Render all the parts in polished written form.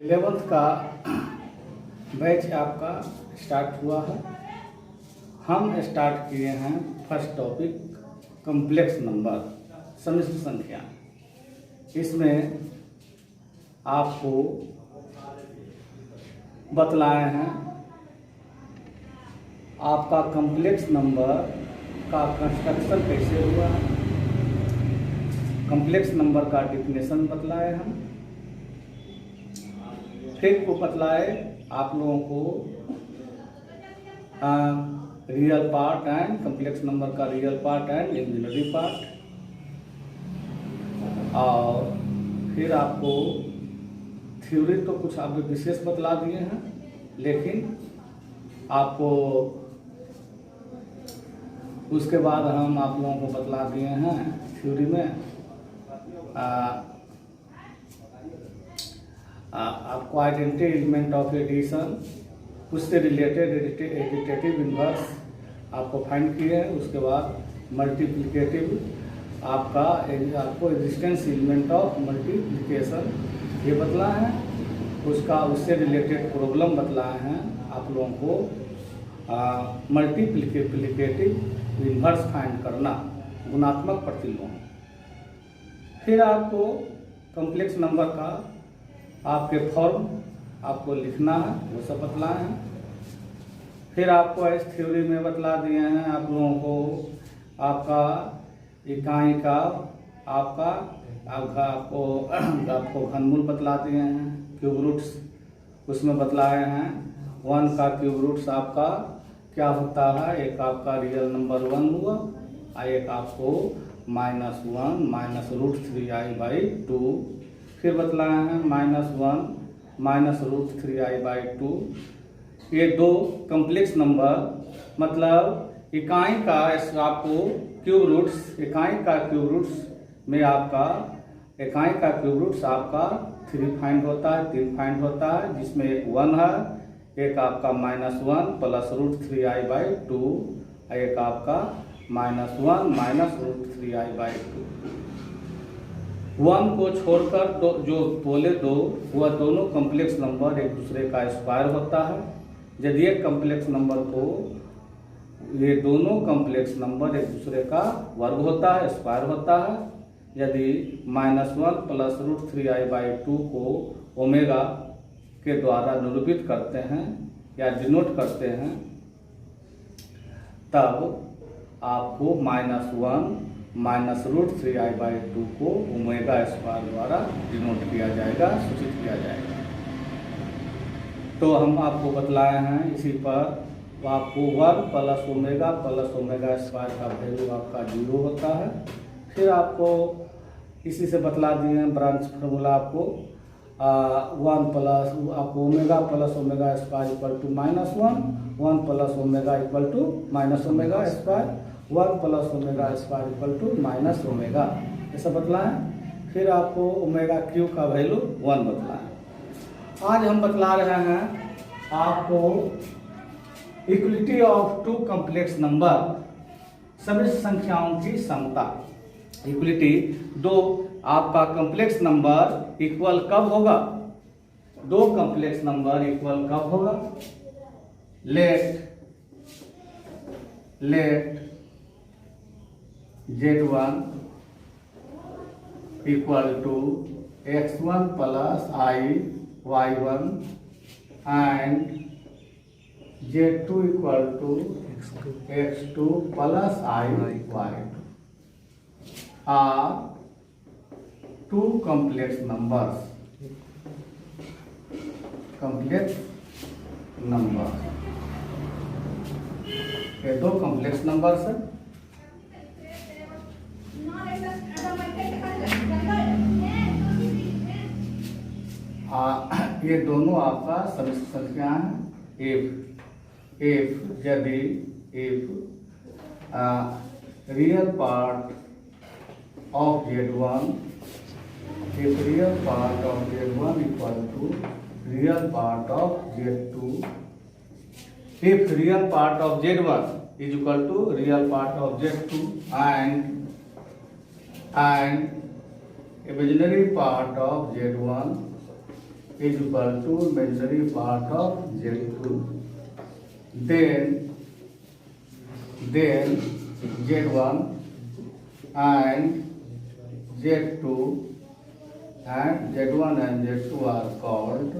11th का batch आपका start हुआ है। हम स्टार्ट किए हैं फर्स्ट टॉपिक कॉम्प्लेक्स नंबर, सम्मिश्र संख्या। इसमें आपको बतलाए हैं आपका कॉम्प्लेक्स नंबर का कंस्ट्रक्शन कैसे हुआ, कॉम्प्लेक्स नंबर का डिफिनेशन बतलाए हम, फिर को बतलाए आप लोगों को real part and complex number का real part and imaginary part, और फिर आपको थ्योरी तो कुछ आप विशेष बतला दिए हैं, लेकिन आपको उसके बाद हम आप लोगों को बतला दिए हैं थ्योरी में आपको आइडेंटिटी एलिमेंट ऑफ एडिशन, उससे रिलेटेड एडिटेटिव इन्वर्स आपको फाइंड किए हैं। उसके बाद मल्टीप्लिकेटिव आपको एग्जिस्टेंस एलिमेंट ऑफ मल्टीप्लिकेशन ये बतला है, उससे रिलेटेड प्रॉब्लम बतलाए हैं आप लोगों को मल्टीप्लिकेटिव इन्वर्स फाइंड करना, गुणात्मक प्रतिलोम। फिर आपको कॉम्प्लेक्स नंबर का आपके फॉर्म आपको लिखना है, वो सब बतलाए हैं। फिर आपको इस थ्योरी में बतला दिए हैं आप लोगों को आपका इकाई का आपको घनमूल बतला दिए हैं, क्यूब रूट्स उसमें बतलाए हैं। 1 का क्यूब रूट्स आपका क्या होता है, एक आपका रियल नंबर 1 हुआ और एक आपको -1 -√3i/2। फिर बतलाए हैं -1 -√3i/2। ये दो कॉम्प्लेक्स नंबर मतलब इकाई का आपको क्यूब रूट्स, इकाई का क्यूब रूट्स में आपका इकाई का क्यूब रूट्स आपका 3 फाइंड होता है, 3 फाइंड होता है, जिसमें एक 1 है, एक आपका -1 +√3i/2, एक आपका -1 -√3i/2। 1 को छोड़कर जो बोले दो, वह दोनों कॉम्प्लेक्स नंबर एक दूसरे का स्क्वायर होता है। यदि एक कॉम्प्लेक्स नंबर को ये दोनों कॉम्प्लेक्स नंबर एक दूसरे का वर्ग होता है, स्क्वायर होता है। यदि -1 +√3i/2 को ओमेगा के द्वारा निरूपित करते हैं या डिनोट करते हैं, तब आपको -1 -√3i/2 को ओमेगा स्क्वायर द्वारा डिनोट किया जाएगा, सूचित किया जाएगा। तो हम आपको बतलाए हैं इसी पर आपको 1 + ओमेगा स्क्वायर का वैल्यू आपका 0 होता है। फिर आपको इसी से बतला दिए हैं ब्रांच फार्मूला आपको 1 + आपको omega + omega square = -1, 1 + omega = -omega square, 1 + omega square = -omega, ऐसा बतलाएं। फिर आपको ओमेगा क्यू का वैल्यू 1 बतलाएं। आज हम बतला रहे हैं आपको इक्वलिटी ऑफ 2 कॉम्प्लेक्स नंबर, सभी संख्याओं की समता। इक्वलिटी 2 आपका कॉम्प्लेक्स नंबर इक्वल कब होगा, 2 कॉम्प्लेक्स नंबर इक्वल कब होगा, late Z1 = x1 + i/y1 and Z2 = x2 + i/y2 are 2 complex numbers, ये 2 कॉम्प्लेक्स नंबर्स है। ये दोनों आपका सम्मिश्र संख्या है। if real part of Z1 real part of Z1 = real part of Z2, if real part of Z1 is equal to real part of Z2 and imaginary part of Z1 is equal to imaginary part of Z2. Then Z1 and Z2 and Z1 and Z2 are called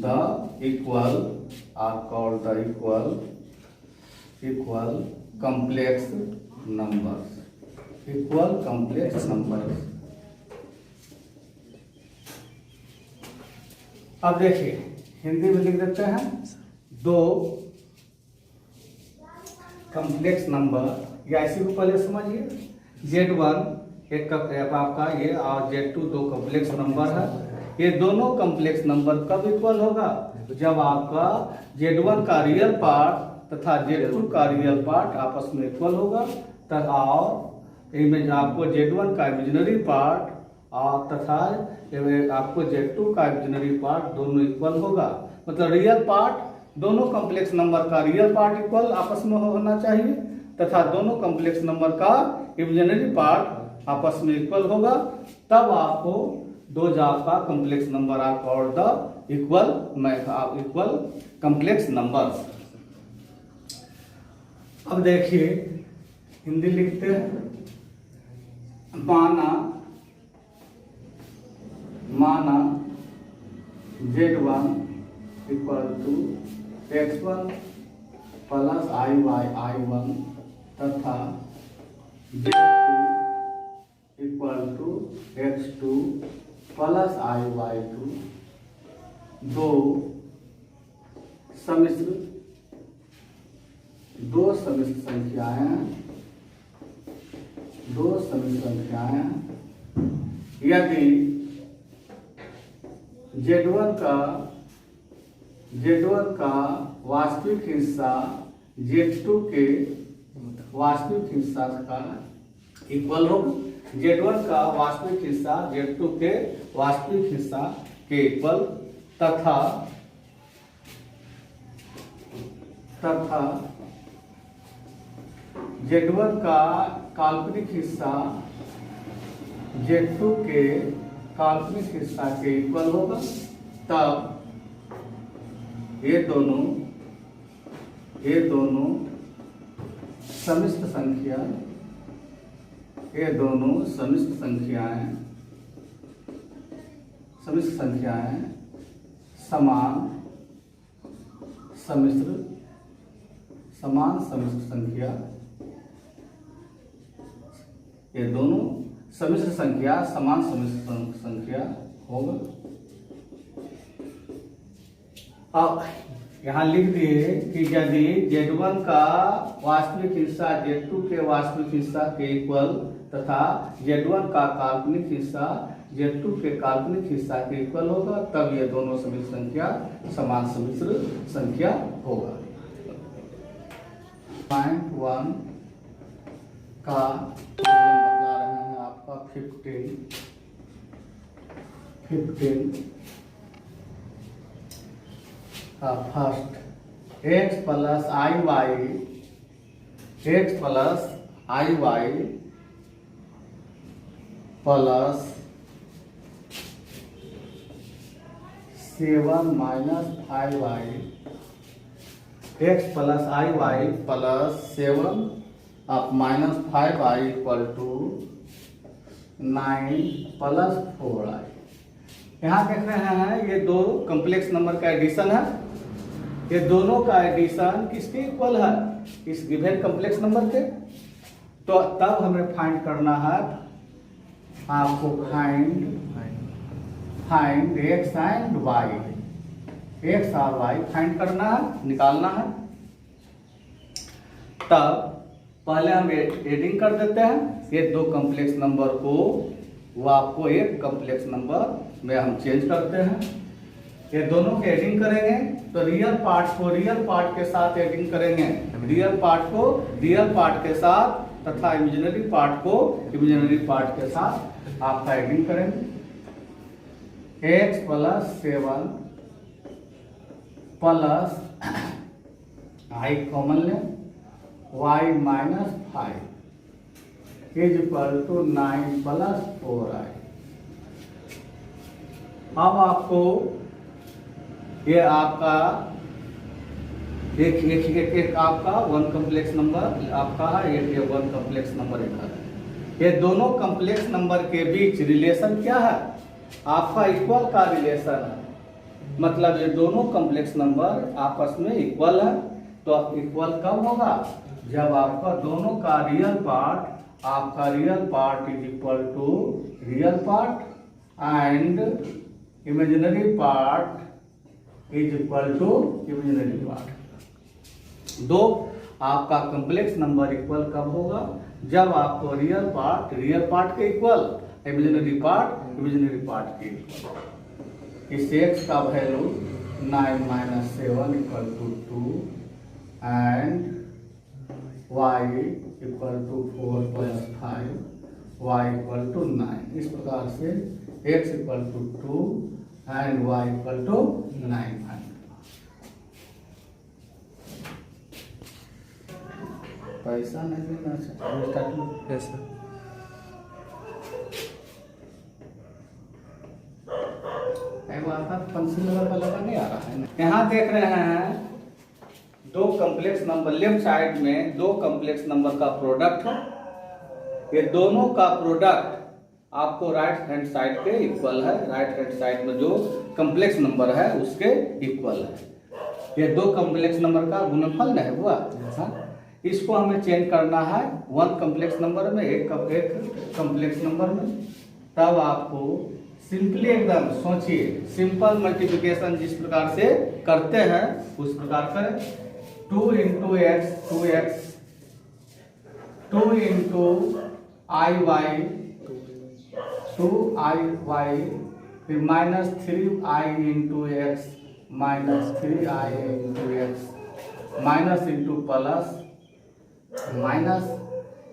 the equal complex numbers. अब देखिए हिंदी में लिख देते हैं दो complex number, या इसी को पहले समझिए। Z1 एक आपका ये और Z2 दो कॉम्प्लेक्स नंबर है। ये दोनों कॉम्प्लेक्स नंबर कब इक्वल होगा? जब आपका Z1 का रियल पार्ट तथा Z2 का रियल पार्ट आपस में इक्वल होगा, तथा आपको Z1 का इमेजिनरी पार्ट और तथा आपको Z2 का इमेजिनरी पार्ट दोनों इक्वल होगा। मतलब रियल पार्ट दोनों कॉम्प्लेक्स नंबर का रियल पार्ट इक्वल आपस में होना चाहिए तथा दोनों कॉम्प्लेक्स नंबर का इमेजिनरी पार्ट आपस में इक्वल होगा, तब आपको दो आपका complex number are called the equal complex numbers. अब देखिए हिंदी लिखते हैं। माना Z1 equal to X1 plus I1 तथा Z2 equal to X2 plus I2 दो समिश्र संख्याएं यदि Z1 का वास्तविक हिस्सा Z2 के वास्तविक हिस्सा का इक्वल होगा, Z1 का वास्तविक हिस्सा Z2 के वास्तविक हिस्सा के इक्वल तथा Z1 का काल्पनिक हिस्सा Z2 के काल्पनिक हिस्सा के इक्वल होगा, तब ये दोनों समिश्र संख्याएं समान समिश्र संख्या, ये दोनों समिश्र संख्या समान समिश्र संख्या होगा। अब यहाँ लिख दिए कि यदि Z1 का वास्तविक हिस्सा Z2 के वास्तविक हिस्सा के इक्वल तथा Z1 का काल्पनिक हिस्सा Z2 के काल्पनिक हिस्सा के इक्वल होगा, तब ये दोनों समिश्र संख्या समान समिश्र संख्या होगा। पॉइंट 1 का बता रहे हैं आपका 15 का first x plus I Y plus 7 minus 5y x plus I Y plus 7 अब minus 5y equal to 9 plus 4y। यहाँ देख रहे हैं ये दो कॉम्प्लेक्स नंबर का एडिशन है। ये दोनों का एडिशन किसके इक्वल है? इस गिवन कॉम्प्लेक्स नंबर के। तो तब हमें फाइंड करना है, आपको find x and y, x और y फाइंड करना है, निकालना है। तब पहले हम एडिंग कर देते हैं ये दो कॉम्प्लेक्स नंबर को, वो आपको एक कॉम्प्लेक्स नंबर में हम चेंज करते हैं। ये दोनों के एडिंग करेंगे तो रियल पार्ट को रियल पार्ट के साथ एडिंग करेंगे, रियल पार्ट को रियल पार्ट के साथ तथा इमेजिनरी पार्ट को इमेजिनरी पार्ट के साथ आपका एडिंग करेंगे। x plus 7 plus i common ले y minus 5 is equal to 9 plus 4i। अब आपको ये आपका एक आपका वन कम्प्लेक्स नंबर आपका है, एक ये वन कम्प्लेक्स नंबर एक है। ये दोनों कम्प्लेक्स नंबर के बीच रिलेशन क्या है? आपका इक्वल का रिलेशन है। मतलब ये दोनों कम्प्लेक्स नंबर आपस में इक्वल है। तो इक्वल कब होगा? जब आपका दोनों का रियल पार्ट, आपका real part is equal to real part and imaginary part is equal to imaginary part. दो आपका कम्प्लेक्स नंबर इक्वल कब होगा? जब आपको रियल पार्ट के इक्वल, इमेजिनरी पार्ट के इक्वल। इस x का value 9 - 7 equal to 2 and y equal to 4 + 5, y equal to 9। इस प्रकार से x equal to 2 and y equal to 9। पैसा नहीं देना चाहिए। Yes sir. पेंसिल वाला नहीं आ रहा है। यहाँ देख रहे हैं दो कम्प्लेक्स नंबर, लेफ्ट साइड में दो कम्प्लेक्स नंबर का प्रोडक्ट है। ये दोनों का प्रोडक्ट आपको राइट हैंड साइड के इक्वल है। राइट हैंड साइड में जो कम्प्लेक्स नंबर है उसके इक्वल है। ये दो कम्प्लेक्स नंबर का गुणनफल नहीं हुआ। हाँ? इसको हमें चेंज करना है वन कम्प्लेक्स नंबर में, एक कम्प्लेक्स नंबर में। तब आपको सिंपली एकदम सोचिए, सिंपल मल्टीप्लिकेशन जिस प्रकार से करते हैं उस प्रकार करें। 2 × x 2x, 2 × iy 2iy, फिर -3i × x -3i × x, minus into plus, minus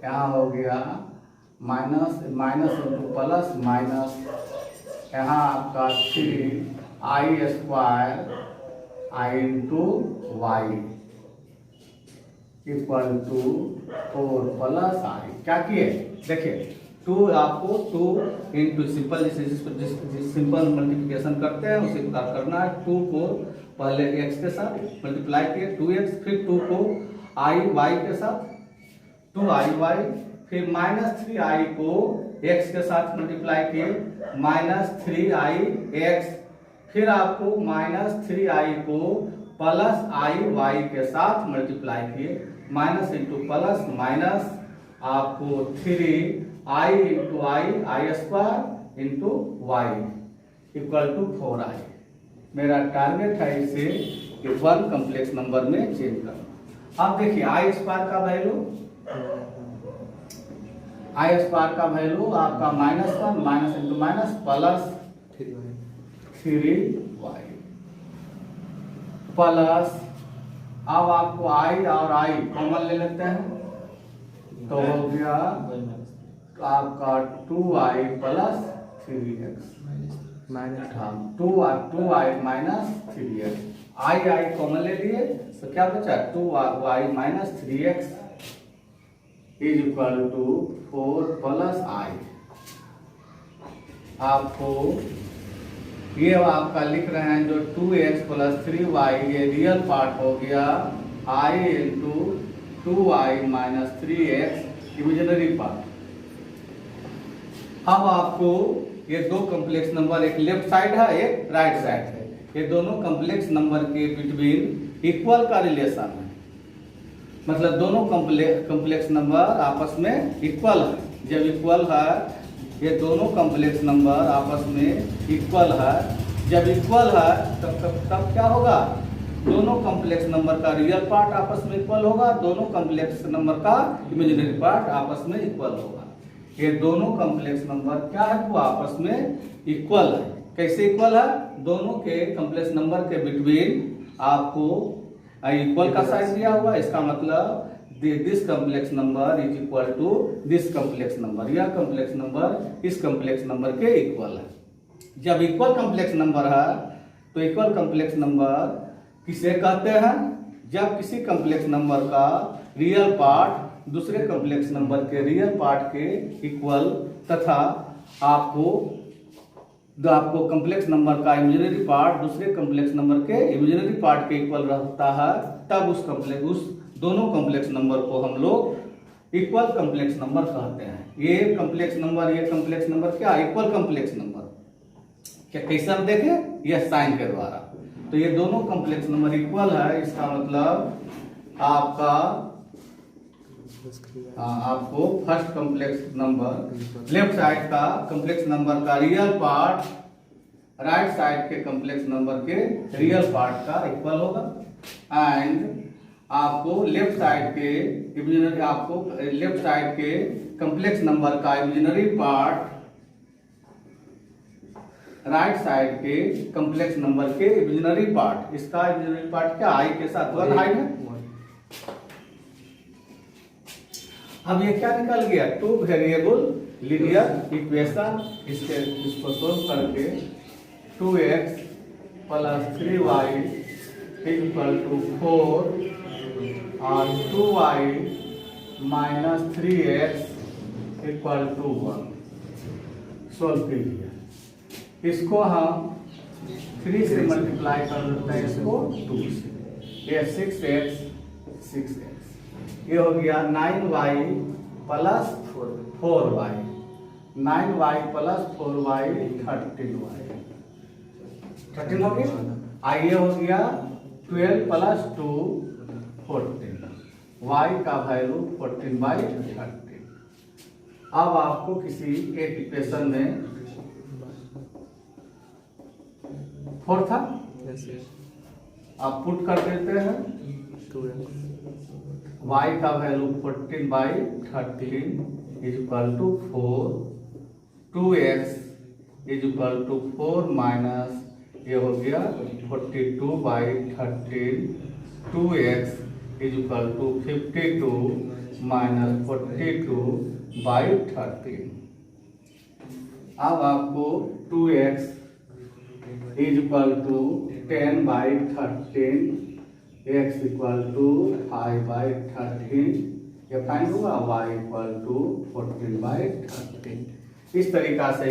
यहाँ हो गया माइनस इंटू प्लस माइनस, यहाँ आपका 3i² i × y equal to 4 + i। क्या किए? देखिए 2 आपको 2 इंटू सिंपल सिंपल मल्टीप्लिकेशन करते हैं उसी प्रकार करना है। 2 को पहले x के साथ मल्टीप्लाई किए 2x, फिर 2 को y के साथ 2iy, फिर -3i को x के साथ मल्टीप्लाई किए -3ix, फिर आपको -3i को +iy के साथ मल्टीप्लाई किए, माइनस इंटू प्लस माइनस आपको 3i × i² into y equal to 4i। मेरा टारगेट है इसे वन कम्प्लेक्स नंबर में चेंज करना। अब देखिए i² का वैल्यू, i² का वैल्यू आपका -1 minus into minus plus 3y plus, अब आपको i और i कॉमन ले लेते हैं तो हो गया आपका 2i + 3x, 2i - 3x, i common ले लिए तो क्या बचा 2y - 3x is equal to 4 + i। आपको ये आपका लिख रहे हैं जो 2x + 3y ये रियल पार्ट हो गया, i × 2y - 3x imaginary part. अब आपको ये दो कम्प्लेक्स नंबर, एक लेफ्ट साइड है एक राइट साइड है, ये दोनों कम्प्लेक्स नंबर के बिटवीन इक्वल का रिलेशन है। मतलब दोनों कम्प्लेक्स नंबर आपस में इक्वल है। जब इक्वल है, ये दोनों कम्प्लेक्स नंबर आपस में इक्वल है। जब इक्वल है तब क्या होगा? दोनों कम्प्लेक्स नंबर का रियल पार्ट आपस में इक्वल होगा, दोनों कम्प्लेक्स नंबर का इमेजिनरी पार्ट आपस में इक्वल होगा। ये दोनों कम्प्लेक्स नंबर क्या है? वो आपस में इक्वल है। कैसे इक्वल है? दोनों के कम्प्लेक्स नंबर के बिटवीन आपको इक्वल का साइन दिया हुआ, इसका मतलब this complex number is equal to this complex number. यह कम्प्लेक्स नंबर इस कम्प्लेक्स नंबर के इक्वल है। जब इक्वल कम्प्लेक्स नंबर है तो इक्वल कम्प्लेक्स नंबर किसे कहते हैं? जब किसी कम्प्लेक्स नंबर का रियल पार्ट दूसरे कॉम्प्लेक्स नंबर के रियल पार्ट के इक्वल तथा आपको कॉम्प्लेक्स नंबर का इमेजिनरी पार्ट दूसरे कॉम्प्लेक्स नंबर के इमेजिनरी पार्ट के इक्वल रहता है, तब उस दोनों कॉम्प्लेक्स नंबर को हम लोग इक्वल कॉम्प्लेक्स नंबर कहते हैं। ये कॉम्प्लेक्स नंबर क्या, इक्वल कॉम्प्लेक्स नंबर। क्या कैसे हम देखें, यह साइन के द्वारा। तो ये दोनों कॉम्प्लेक्स नंबर इक्वल है, इसका मतलब आपको first complex number left side का कॉम्प्लेक्स नंबर का रियल पार्ट राइट साइड के कॉम्प्लेक्स नंबर के रियल पार्ट का इक्वल होगा, एंड आपको लेफ्ट साइड के कॉम्प्लेक्स नंबर का इमेजिनरी पार्ट राइट साइड के कॉम्प्लेक्स नंबर के इमेजिनरी पार्ट, इसका इमेजिनरी पार्ट क्या, आई के साथ 1 हाइट है। अब ये क्या निकल गया, 2 वेरिएबल लीनियर इक्वेशन। इसको सोल्व करके 2x + 3y = 4 और 2y - 3x = 1 सोल्व कीजिए। इसको हम 3 से मल्टीप्लाई कर देते हैं, इसको 2 से, ये 6x, ये हो गया 9y + 4y, 9y + 4y 13y हो गया। आइए हो गया 12 + 2 14, y का वैल्यू 14/13। अब आपको किसी एक इक्वेशन में 4 था, आप पुट कर देते हैं, y का वैल्यू 14/13 = 4, 2x = 4 माइनस ये हो गया 42/13, 2x = 52 माइनस 42/13। अब आपको 2x = 10/13, x = 5/13, ये फाइंड होगा, y = 14/13। इस तरीका से